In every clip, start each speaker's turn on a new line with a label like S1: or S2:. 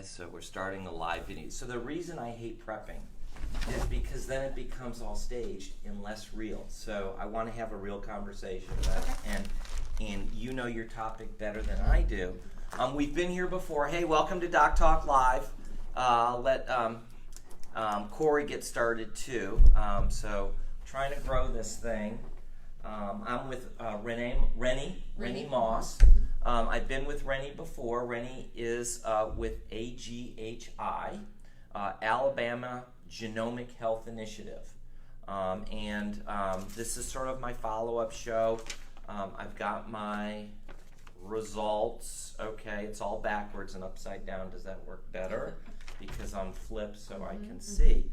S1: So we're starting the live video. So the reason I hate prepping is because then it becomes all staged and less real. So I want to have a real conversation about it, and you know your topic better than I do. We've been here before. Hey, welcome to Doc Talk Live. Let Corey get started too. So trying to grow this thing. I'm with Renie Moss. I've been with Renie before. Renie is with AGHI, Alabama Genomic Health Initiative. This is sort of my follow-up show. I've got my results. Okay, it's all backwards and upside down. Does that work better? Because I'm flipped so I can see.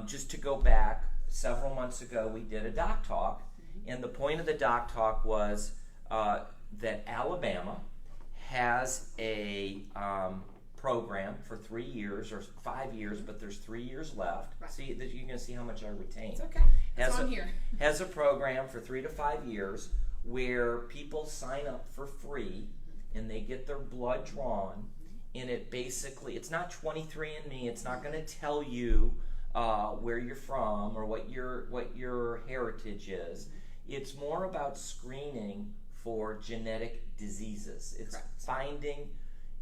S1: Just to go back, several months ago we did a doc talk, and the point of the doc talk was that Alabama has a program for 3 years or 5 years, but there's 3 years left. Right. See, you're going to see how much I retain.
S2: It's okay. It's on here.
S1: Has a program for 3 to 5 years where people sign up for free and they get their blood drawn, and it basically, it's not 23andMe. It's not going to tell you where you're from or what your heritage is. It's more about screening for genetic diseases. It's finding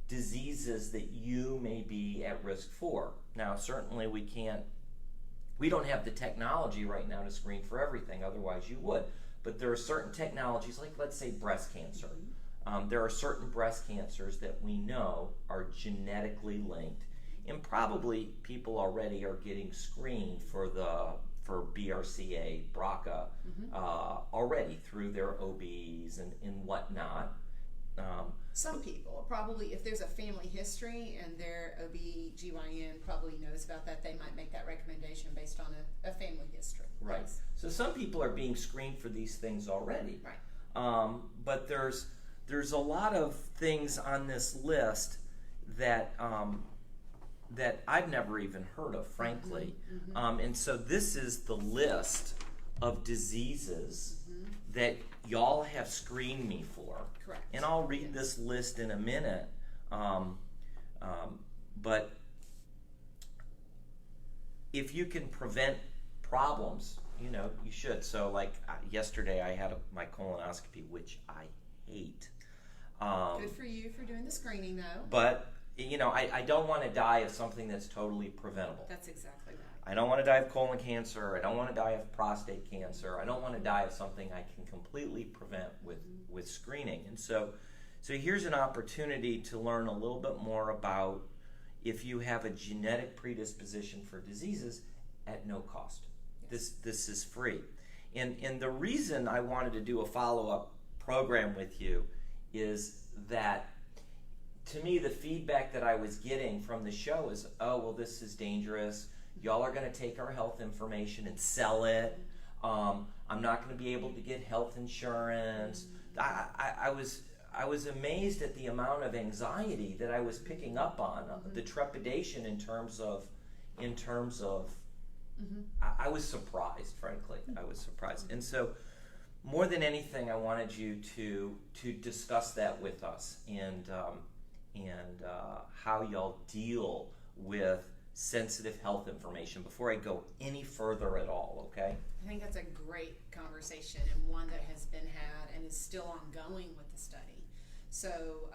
S1: diseases that you may be at risk for. Now, certainly we don't have the technology right now to screen for everything, otherwise you would. But there are certain technologies, like let's say breast cancer. There are certain breast cancers that we know are genetically linked, and probably people already are getting screened for BRCA, BRCA, already through their OBs and whatnot.
S2: Some people probably, if there's a family history and their OB/GYN probably knows about that, they might make that recommendation based on a family history.
S1: Right.
S2: Yes.
S1: So some people are being screened for these things already.
S2: Right.
S1: But there's a lot of things on this list that I've never even heard of, frankly. And so this is the list of diseases that y'all have screened me for.
S2: Correct.
S1: And I'll read this list in a minute. But if you can prevent problems, you should. So like yesterday I had my colonoscopy, which I hate.
S2: Good for you for doing the screening though.
S1: But I don't want to die of something that's totally preventable.
S2: That's exactly right.
S1: I don't want to die of colon cancer. I don't want to die of prostate cancer. I don't want to die of something I can completely prevent with screening. And so here's an opportunity to learn a little bit more about if you have a genetic predisposition for diseases at no cost. Yes. This is free. And the reason I wanted to do a follow-up program with you is that, to me, the feedback that I was getting from the show is, oh, well, this is dangerous. Y'all are going to take our health information and sell it. I'm not going to be able to get health insurance. I was amazed at the amount of anxiety that I was picking up on, the trepidation in terms of. I was surprised, frankly. I was surprised, and so. More than anything, I wanted you to discuss that with us and how y'all deal with sensitive health information before I go any further at all, okay?
S2: I think that's a great conversation and one that has been had and is still ongoing with the study. So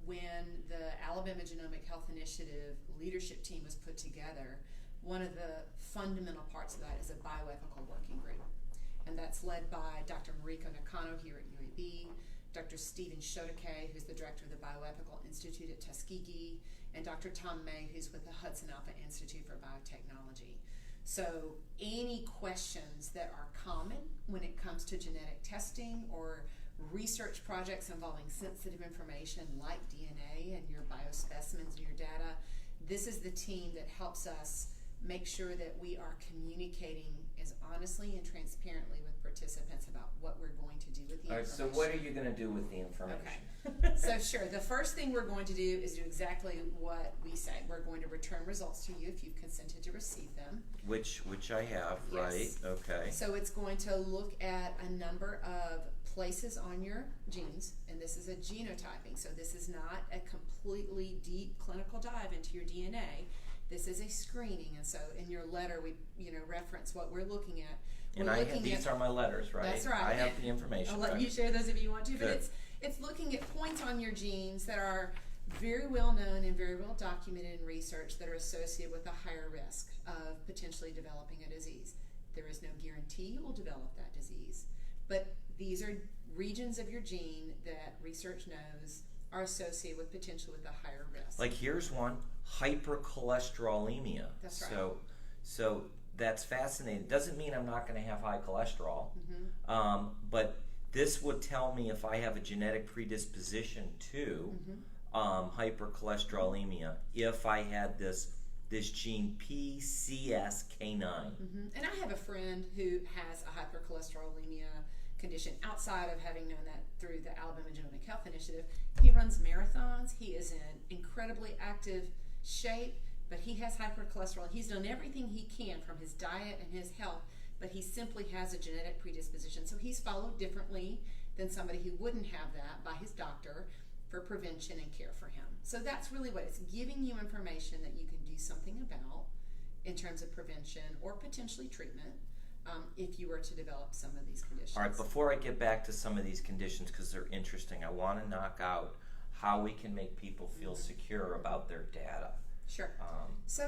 S2: when the Alabama Genomic Health Initiative leadership team was put together, one of the fundamental parts of that is a bioethical working group. And that's led by Dr. Mariko Nakano here at UAB, Dr. Stephen Shotake, who's the director of the Bioethical Institute at Tuskegee, and Dr. Tom May, who's with the Hudson Alpha Institute for Biotechnology. So any questions that are common when it comes to genetic testing or research projects involving sensitive information like DNA and your biospecimens and your data, this is the team that helps us make sure that we are communicating as honestly and transparently with participants about what we're going to do with the
S1: All right,
S2: information.
S1: so what are you going to do with the information?
S2: Okay. So sure, the first thing we're going to do is do exactly what we say. We're going to return results to you if you've consented to receive them.
S1: Which I have,
S2: Yes.
S1: right? Okay.
S2: So it's going to look at a number of places on your genes, and this is a genotyping. So this is not a completely deep clinical dive into your DNA. This is a screening, and so in your letter we reference what we're looking at.
S1: These are my letters, right?
S2: That's right.
S1: I have the information.
S2: I'll let
S1: right?
S2: you share those if you want to, but
S1: Good.
S2: it's looking at points on your genes that are very well known and very well documented in research that are associated with a higher risk of potentially developing a disease. There is no guarantee you will develop that disease, but these are regions of your gene that research knows are associated with potentially with a higher risk.
S1: Like here's one, hypercholesterolemia.
S2: That's right.
S1: So that's fascinating. Doesn't mean I'm not going to have high cholesterol, but this would tell me if I have a genetic predisposition to hypercholesterolemia if I had this gene PCSK9.
S2: And I have a friend who has a hypercholesterolemia condition outside of having known that through the Alabama Genomic Health Initiative. He runs marathons. He is in incredibly active shape, but he has hypercholesterol. He's done everything he can from his diet and his health, but he simply has a genetic predisposition. So he's followed differently than somebody who wouldn't have that by his doctor for prevention and care for him. So that's really what it's giving you, information that you can do something about in terms of prevention or potentially treatment if you were to develop some of these conditions.
S1: All right, before I get back to some of these conditions, because they're interesting, I want to knock out how we can make people feel secure about their data.
S2: Sure. So,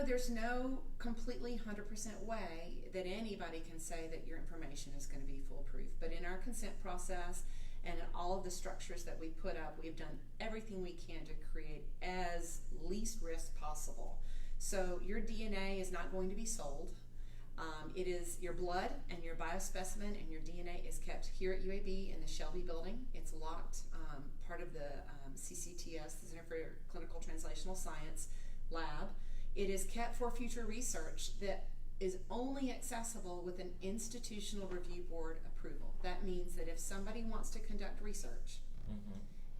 S2: there's no completely 100% way that anybody can say that your information is going to be foolproof. But in our consent process and in all of the structures that we put up, we've done everything we can to create as least risk possible. So your DNA is not going to be sold. It is your blood and your biospecimen and your DNA is kept here at UAB in the Shelby building. It's locked, part of the CCTS, the Center for Clinical Translational Science lab. It is kept for future research that is only accessible with an institutional review board approval. That means that if somebody wants to conduct research,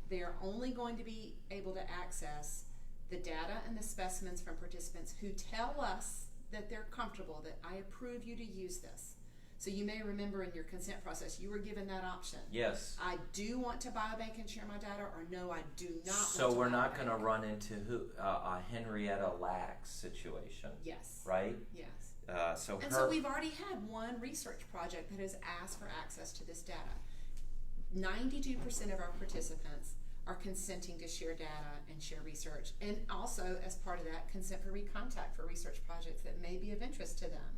S2: they are only going to be able to access the data and the specimens from participants who tell us that they're comfortable, that I approve you to use this. So you may remember in your consent process, you were given that option.
S1: Yes.
S2: I do want to biobank and share my data, or no, I do not want to
S1: So we're not
S2: biobank.
S1: going to run into a Henrietta Lacks situation.
S2: Yes.
S1: Right?
S2: Yes.
S1: So
S2: we've already had one research project that has asked for access to this data. 92% of our participants are consenting to share data and share research, and also as part of that, consent for recontact for research projects that may be of interest to them.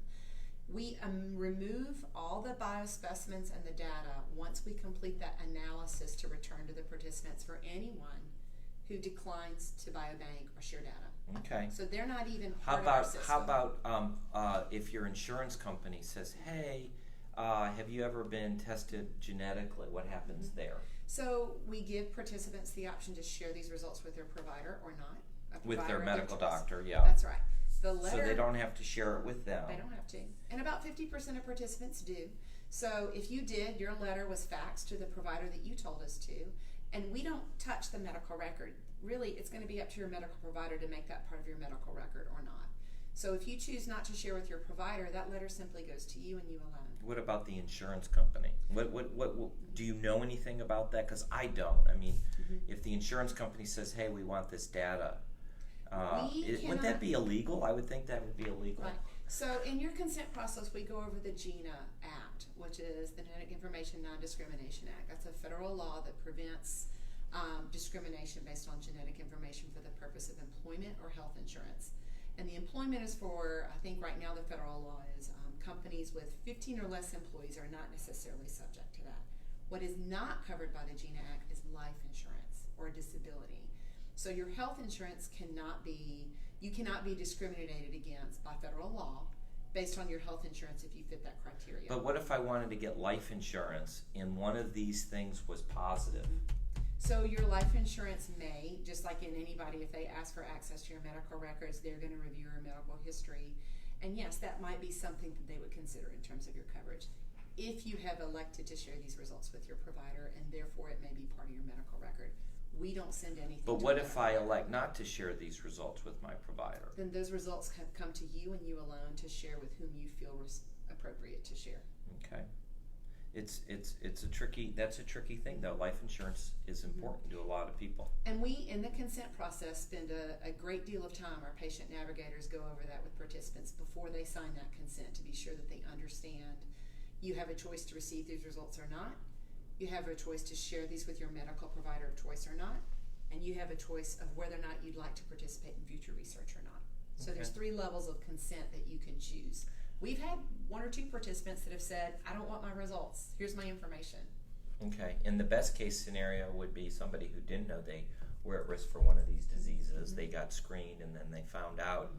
S2: We remove all the biospecimens and the data once we complete that analysis to return to the participants for anyone who declines to biobank or share data.
S1: Okay.
S2: So they're not even part of our system.
S1: How about if your insurance company says, hey, have you ever been tested genetically? What happens there?
S2: So we give participants the option to share these results with their provider or not.
S1: With their medical doctor, yeah.
S2: That's right. The letter,
S1: so they don't have to share it with them.
S2: They don't have to. And about 50% of participants do. So if you did, your letter was faxed to the provider that you told us to, and we don't touch the medical record. Really, it's going to be up to your medical provider to make that part of your medical record or not. So if you choose not to share with your provider, that letter simply goes to you and you alone.
S1: What about the insurance company? What do you know anything about that? Because I don't. I mean, if the insurance company says, hey, we want this data, wouldn't that be illegal? I would think that would be illegal.
S2: Right. So in your consent process, we go over the GINA Act, which is the Genetic Information Non-Discrimination Act. That's a federal law that prevents discrimination based on genetic information for the purpose of employment or health insurance. And the employment is for, I think right now the federal law is companies with 15 or less employees are not necessarily subject to that. What is not covered by the GINA Act is life insurance or disability. So your health insurance cannot be discriminated against by federal law based on your health insurance if you fit that criteria.
S1: But what if I wanted to get life insurance and one of these things was positive?
S2: So your life insurance may, just like in anybody, if they ask for access to your medical records, they're going to review your medical history. And yes, that might be something that they would consider in terms of your coverage. If you have elected to share these results with your provider, and therefore it may be part of your medical record, we don't send anything.
S1: But what if I elect not to share these results with my provider?
S2: Then those results have come to you and you alone to share with whom you feel appropriate to share.
S1: Okay. It's a tricky thing though. Life insurance is important to a lot of people.
S2: And we, in the consent process, spend a great deal of time, our patient navigators go over that with participants before they sign that consent to be sure that they understand you have a choice to receive these results or not. You have a choice to share these with your medical provider of choice or not. And you have a choice of whether or not you'd like to participate in future research or not. So there's 3 levels of consent that you can choose. We've had 1 or 2 participants that have said, I don't want my results. Here's my information.
S1: Okay. And the best case scenario would be somebody who didn't know they were at risk for one of these diseases. They got screened and then they found out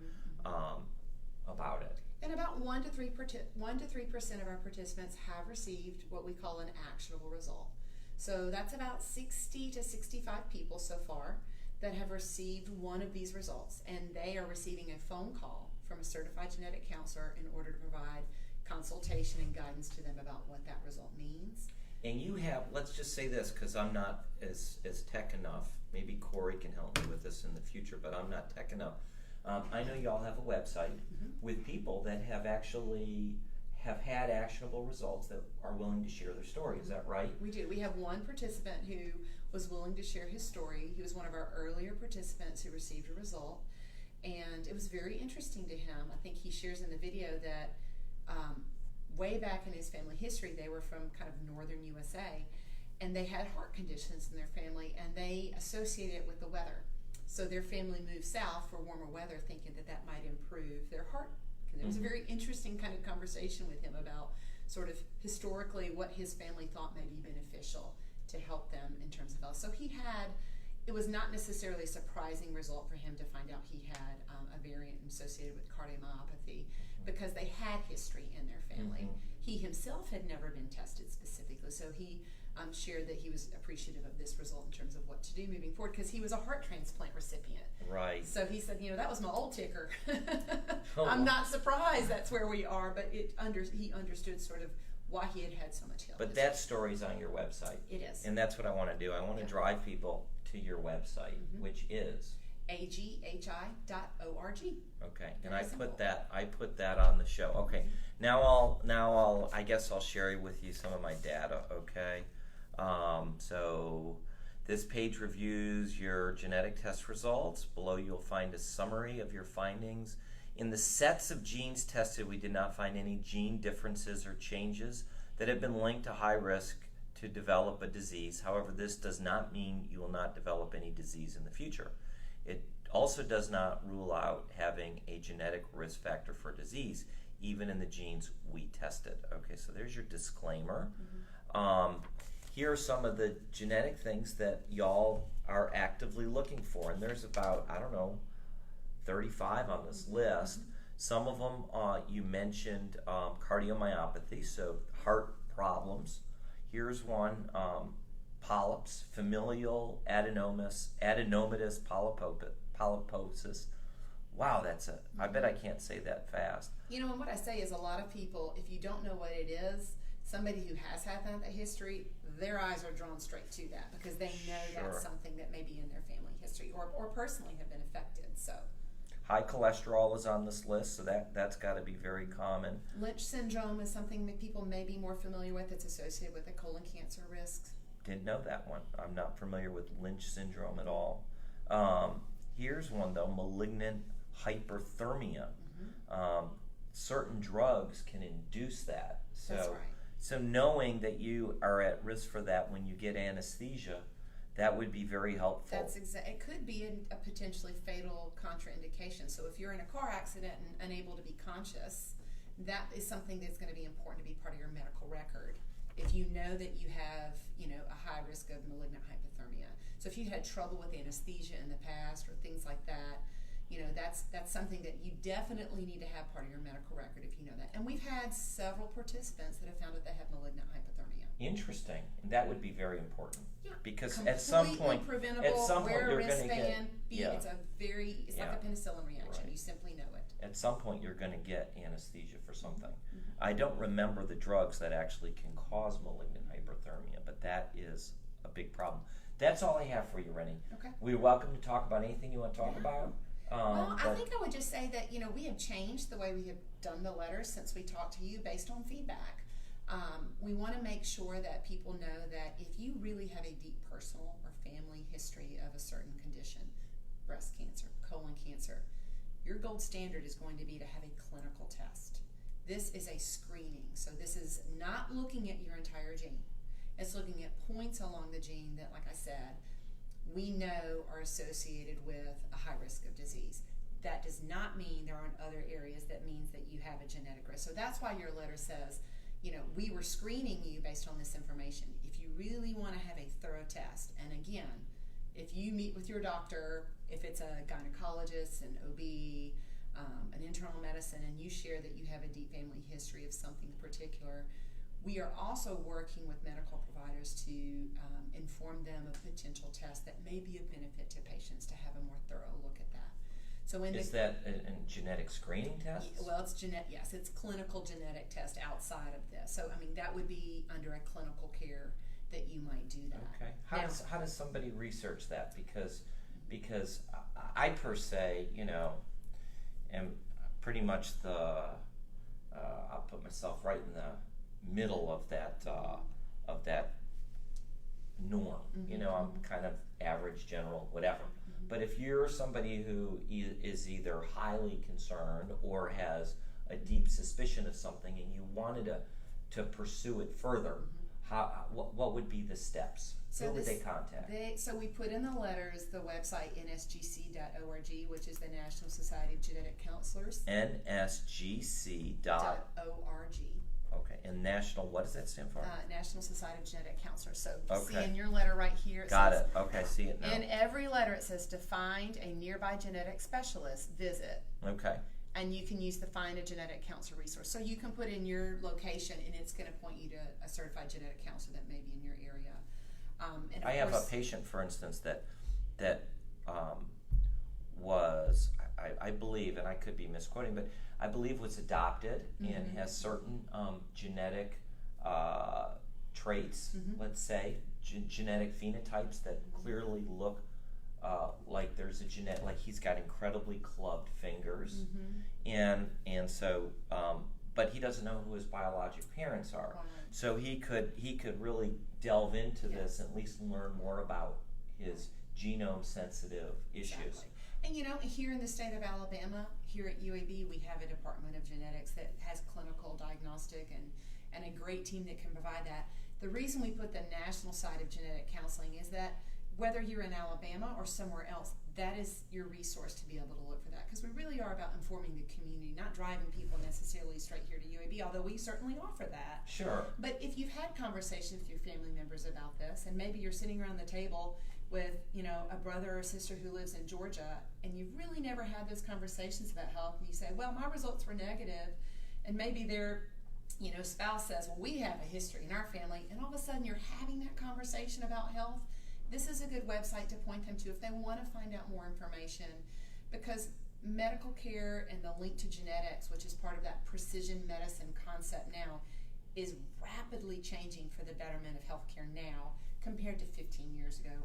S1: about it.
S2: And about 1 to 3% of our participants have received what we call an actionable result. So that's about 60 to 65 people so far that have received one of these results, and they are receiving a phone call from a certified genetic counselor in order to provide consultation and guidance to them about what that result means.
S1: And you have, let's just say this, because I'm not as tech enough. Maybe Corey can help me with this in the future, but I'm not tech enough. I know y'all have a website with people that have had actionable results that are willing to share their story. Is that right?
S2: We do. We have one participant who was willing to share his story. He was one of our earlier participants who received a result, and it was very interesting to him. I think he shares in the video that way back in his family history, they were from kind of northern USA, and they had heart conditions in their family, and they associated it with the weather. So their family moved south for warmer weather, thinking that that might improve their heart. It was a very interesting kind of conversation with him about sort of historically what his family thought may be beneficial to help them in terms of health. So it was not necessarily a surprising result for him to find out he had a variant associated with cardiomyopathy because they had history in their family. He himself had never been tested specifically, so he shared that he was appreciative of this result in terms of what to do moving forward because he was a heart transplant recipient.
S1: Right.
S2: So he said, that was my old ticker. I'm not surprised that's where we are, but he understood sort of why he had so much help.
S1: But that story's on your website.
S2: It is.
S1: And that's what I want to do. I want to drive people to your website, which is
S2: aghi.org.
S1: Okay, and I put that on the show. Okay, now I guess I'll share with you some of my data. Okay, so this page reviews your genetic test results. Below you'll find a summary of your findings. In the sets of genes tested, we did not find any gene differences or changes that have been linked to high risk to develop a disease. However, this does not mean you will not develop any disease in the future. It also does not rule out having a genetic risk factor for disease, even in the genes we tested. Okay, so there's your disclaimer. Here are some of the genetic things that y'all are actively looking for, and there's about, 35 on this list. Some of them you mentioned cardiomyopathy, so heart problems. Here's one, polyps, familial adenomatous polyposis. Wow, I bet I can't say that fast.
S2: And what I say is a lot of people, if you don't know what it is, somebody who has had that history, their eyes are drawn straight to that because they know that's something that may be in their family history or personally have been affected. So
S1: high cholesterol is on this list, so that's got to be very common.
S2: Lynch syndrome is something that people may be more familiar with. It's associated with the colon cancer risks.
S1: Didn't know that one. I'm not familiar with Lynch syndrome at all. Here's one though, malignant hyperthermia. Certain drugs can induce that.
S2: That's right.
S1: So knowing that you are at risk for that when you get anesthesia, that would be very helpful.
S2: It could be a potentially fatal contraindication. So if you're in a car accident and unable to be conscious, that is something that's going to be important to be part of your medical record. If you know that you have, a high risk of malignant hypothermia. So if you had trouble with anesthesia in the past or things like that, that's something that you definitely need to have part of your medical record if you know that. And we've had several participants that have found that they have malignant hypothermia.
S1: Interesting. That would be very important.
S2: Yeah.
S1: Because
S2: Completely
S1: at some point,
S2: preventable,
S1: you're
S2: wear a
S1: going to get,
S2: wristband. It's it's like a penicillin reaction.
S1: Right.
S2: You simply know it.
S1: At some point you're going to get anesthesia for something.
S2: Mm-hmm.
S1: I don't remember the drugs that actually can cause malignant hyperthermia, but that is a big problem. That's all I have for you, Renie.
S2: Okay.
S1: We're welcome to talk about anything you want to talk about.
S2: Well, I think I would just say that, we have changed the way we have done the letters since we talked to you based on feedback. We want to make sure that people know that if you really have a deep personal or family history of a certain condition, breast cancer, colon cancer, your gold standard is going to be to have a clinical test. This is a screening, so this is not looking at your entire gene. It's looking at points along the gene that, like I said, we know are associated with a high risk of disease. That does not mean there aren't other areas. That means that you have a genetic risk. So that's why your letter says, we were screening you based on this information. If you really want to have a thorough test, and again, if you meet with your doctor, if it's a gynecologist, an OB, an internal medicine, and you share that you have a deep family history of something particular, we are also working with medical providers to inform them of potential tests that may be of benefit to patients to have a more thorough look at that. So
S1: is that a genetic screening test?
S2: Well, it's clinical genetic test outside of this. So that would be under a clinical care that you might do that.
S1: Okay. How does somebody research that? Because I per se, am pretty much I'll put myself right in the middle of that norm.
S2: Mm-hmm.
S1: I'm kind of average, general, whatever.
S2: Mm-hmm.
S1: But if you're somebody who is either highly concerned or has a deep suspicion of something and you wanted to pursue it further, what would be the steps? Who would they contact?
S2: So we put in the letters the website nsgc.org, which is the National Society of Genetic Counselors.
S1: nsgc.org. Okay, and national, what does that stand for?
S2: National Society of Genetic Counselors. So
S1: okay.
S2: See in your letter right here,
S1: Got it. Okay, I see it now.
S2: In every letter it says to find a nearby genetic specialist, visit.
S1: Okay.
S2: And you can use the Find a Genetic Counselor resource. So you can put in your location and it's going to point you to a certified genetic counselor that may be in your area. And
S1: I have a patient, for instance, that was, I believe, and I could be misquoting, but I believe was adopted and has certain genetic traits, let's say, genetic phenotypes that clearly look like there's a genetic, like he's got incredibly clubbed fingers, and so, but he doesn't know who his biologic parents are.
S2: Right.
S1: So he could really delve into this and at least learn more about his genome sensitive issues.
S2: Exactly. And here in the state of Alabama, here at UAB, we have a Department of Genetics that has clinical diagnostic and a great team that can provide that. The reason we put the national side of genetic counseling is that whether you're in Alabama or somewhere else, that is your resource to be able to look for that. Because we really are about informing the community, not driving people necessarily straight here to UAB, although we certainly offer that.
S1: Sure.
S2: But if you've had conversations with your family members about this, and maybe you're sitting around the table with, a brother or sister who lives in Georgia, and you've really never had those conversations about health, and you say, well, my results were negative, and maybe their spouse says, well, we have a history in our family, and all of a sudden you're having that conversation about health, this is a good website to point them to if they want to find out more information, because medical care and the link to genetics, which is part of that precision medicine concept now, is rapidly changing for the betterment of healthcare now compared to 15 years ago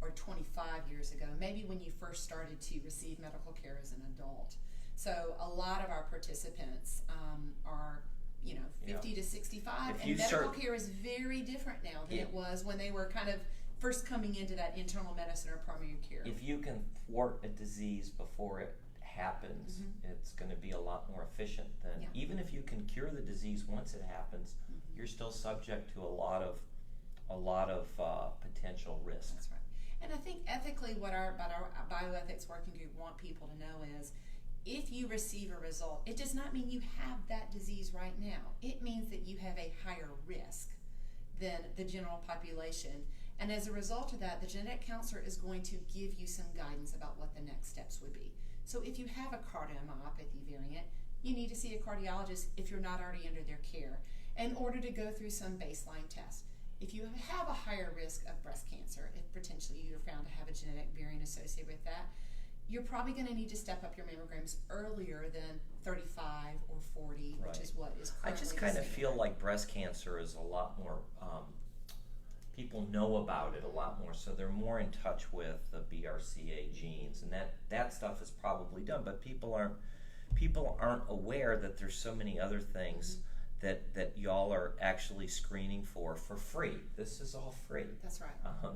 S2: or 25 years ago, maybe when you first started to receive medical care as an adult. So a lot of our participants are 50 to 65, and medical care is very different now than it was when they were kind of first coming into that internal medicine or primary care.
S1: If you can thwart a disease before it happens, it's going to be a lot more efficient than even if you can cure the disease once it happens, you're still subject to a lot of potential risks.
S2: That's right. And I think ethically what our bioethics working group want people to know is if you receive a result, it does not mean you have that disease right now. It means that you have a higher risk than the general population. And as a result of that, the genetic counselor is going to give you some guidance about what the next steps would be. So if you have a cardiomyopathy variant, you need to see a cardiologist if you're not already under their care in order to go through some baseline tests. if you have a higher risk of breast cancer, if potentially you're found to have a genetic variant associated with that, you're probably going to need to step up your mammograms earlier than 35 or 40,
S1: Right.
S2: which is what is
S1: I
S2: currently
S1: just
S2: the
S1: kind of
S2: standard.
S1: feel like breast cancer is a lot more, people know about it a lot more, so they're more in touch with the BRCA genes, and that stuff is probably done, but people aren't aware that there's so many other things that y'all are actually screening for free. This is all free.
S2: That's right.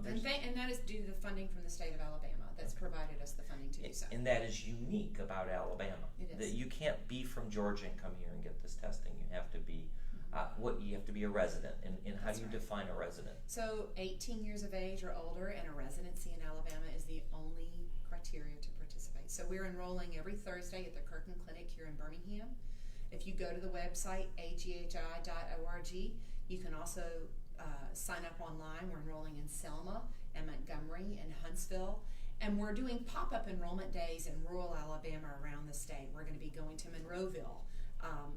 S1: There's-
S2: And that is due to the funding from the state of Alabama that's provided us the funding to do so.
S1: And that is unique about Alabama.
S2: It is.
S1: That you can't be from Georgia and come here and get this testing. You have to be you have to be a resident. And how
S2: That's
S1: do you
S2: right.
S1: define a resident?
S2: So 18 years of age or older and a residency in Alabama is the only criteria to participate. So we're enrolling every Thursday at the Kirkland Clinic here in Birmingham. If you go to the website, aghi.org, you can also sign up online. We're enrolling in Selma and Montgomery and Huntsville. And we're doing pop-up enrollment days in rural Alabama around the state. We're going to be going to Monroeville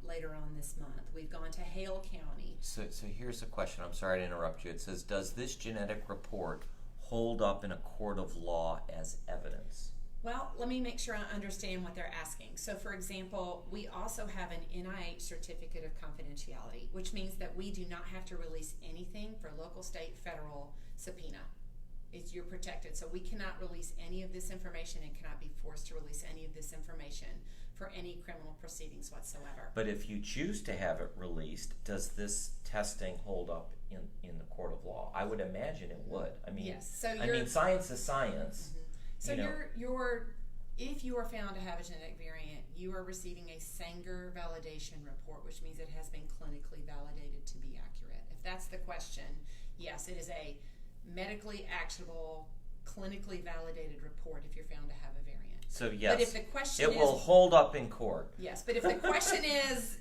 S2: later on this month. We've gone to Hale County.
S1: So here's a question. I'm sorry to interrupt you. It says, does this genetic report hold up in a court of law as evidence?
S2: Well, let me make sure I understand what they're asking. So, for example, we also have an NIH certificate of confidentiality, which means that we do not have to release anything for local, state, federal subpoena. You're protected. So we cannot release any of this information and cannot be forced to release any of this information for any criminal proceedings whatsoever.
S1: But if you choose to have it released, does this testing hold up in the court of law? I would imagine it would. I mean,
S2: Yes. So
S1: I mean, science is science.
S2: Mm-hmm. So
S1: you know.
S2: if you are found to have a genetic variant, you are receiving a Sanger validation report, which means it has been clinically validated to be accurate. If that's the question, yes, it is a medically actionable, clinically validated report if you're found to have a variant.
S1: So yes,
S2: but if the question
S1: it will hold up in court.
S2: Yes, but if the question is,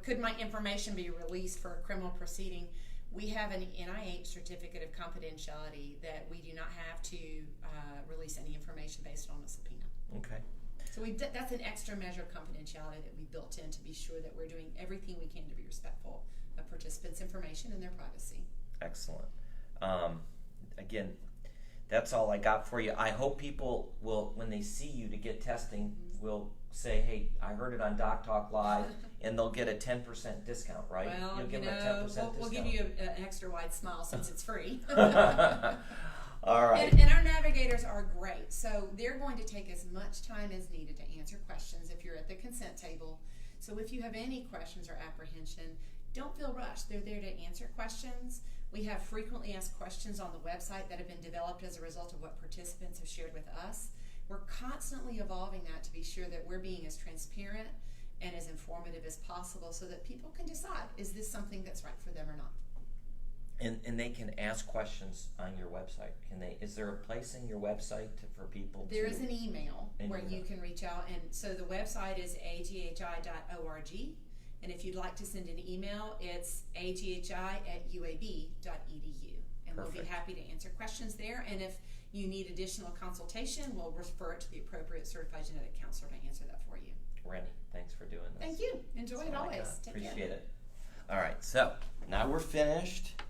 S2: could my information be released for a criminal proceeding, we have an NIH certificate of confidentiality that we do not have to release any information based on a subpoena.
S1: Okay.
S2: So that's an extra measure of confidentiality that we built in to be sure that we're doing everything we can to be respectful of participants' information and their privacy.
S1: Excellent. Again, that's all I got for you. I hope people will, when they see you to get testing, will say, hey, I heard it on Doc Talk Live, and they'll get a 10% discount, right?
S2: Well,
S1: You'll give them a 10% discount.
S2: we'll give you an extra wide smile since it's free.
S1: All right.
S2: And our navigators are great. So they're going to take as much time as needed to answer questions if you're at the consent table. So if you have any questions or apprehension, don't feel rushed. They're there to answer questions. We have frequently asked questions on the website that have been developed as a result of what participants have shared with us. We're constantly evolving that to be sure that we're being as transparent and as informative as possible so that people can decide, is this something that's right for them or not?
S1: And they can ask questions on your website. Can they? Is there a place in your website for people to?
S2: There is an email where
S1: email.
S2: you can reach out, and so the website is aghi.org, and if you'd like to send an email, it's aghi@uab.edu, and we'll be
S1: Perfect.
S2: happy to answer questions there. And if you need additional consultation, we'll refer it to the appropriate certified genetic counselor to answer that for you.
S1: Rennie, thanks for doing this.
S2: Thank you. Enjoy
S1: That's
S2: it
S1: all I
S2: always.
S1: got.
S2: Take
S1: Appreciate
S2: care.
S1: it. All right, so now we're finished.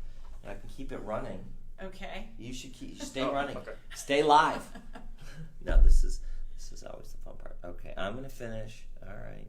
S1: I can keep it running.
S2: Okay.
S1: You should stay running.
S3: Okay.
S1: Stay live. No, this is always the fun part. Okay, I'm gonna finish. All right.